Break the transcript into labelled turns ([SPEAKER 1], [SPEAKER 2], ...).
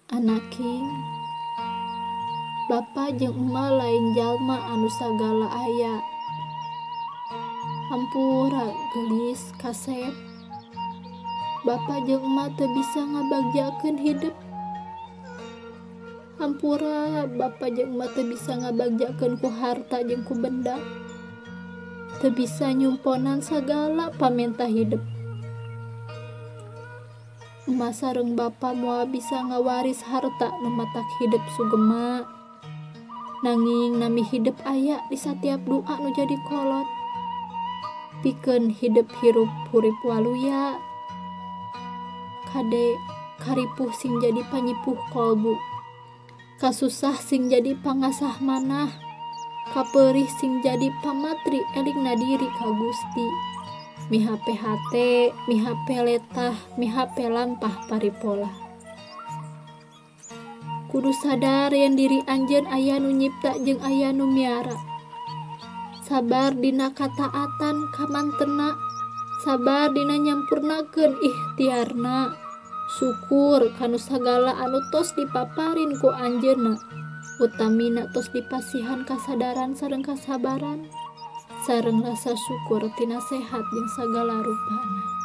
[SPEAKER 1] Anaking, bapa jeung ema lain jalma anu sagala aya. Hampura gelis kasep, bapa jeung ema teu bisa ngabagjakeun hidup. Hampura bapa jeung ema teu bisa ngabagjakeun ku harta jeung ku benda. Teu bisa nyumponan sagala pamenta hidup. Ema sareng bapa moal bisa ngawaris harta nu matak hidup sugema. Nanging nami hidup aya di satiap doa nu jadi kolot. Pikeun hidup hirup hurip waluya. Kade karipuh sing jadi panyipuh kolbu. Kasusah sing jadi pangasah manah. Kapeurih sing jadi pamatri elingna diri ka Gusti. Mihape hate, mihape letah, mihape lampah paripola. Kudu sadar yen diri anjeun aya nu nyipta jeung aya nu miara. Sabar dina kataatan ka mantena, sabar dina nyampurnakeun ikhtiarna. Syukur kanu sagala anu tos dipaparin ku anjeunna. Utamina tos dipasihan kasadaran sareng kasabaran. Sareng rasa syukur tina sehat jeung sagala rupana.